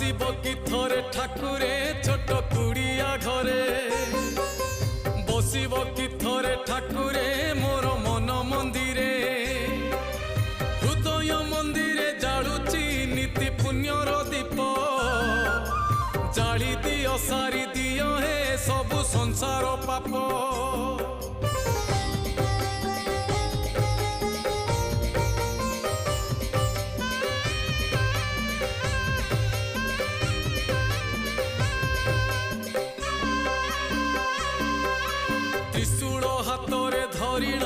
আসিব কি থরে ঠাকুরে ছোট কুড়িয়া ঘরে বসিব কি থরে ঠাকুরে মোর মন মন্দিরে হৃদয় মন্দিরে জালুচি নীতি পুণ্যর দীপ জালি দিও সারি দিও হে সবু সংসার পাপ ত্রিশূল হাতরে ধরিণ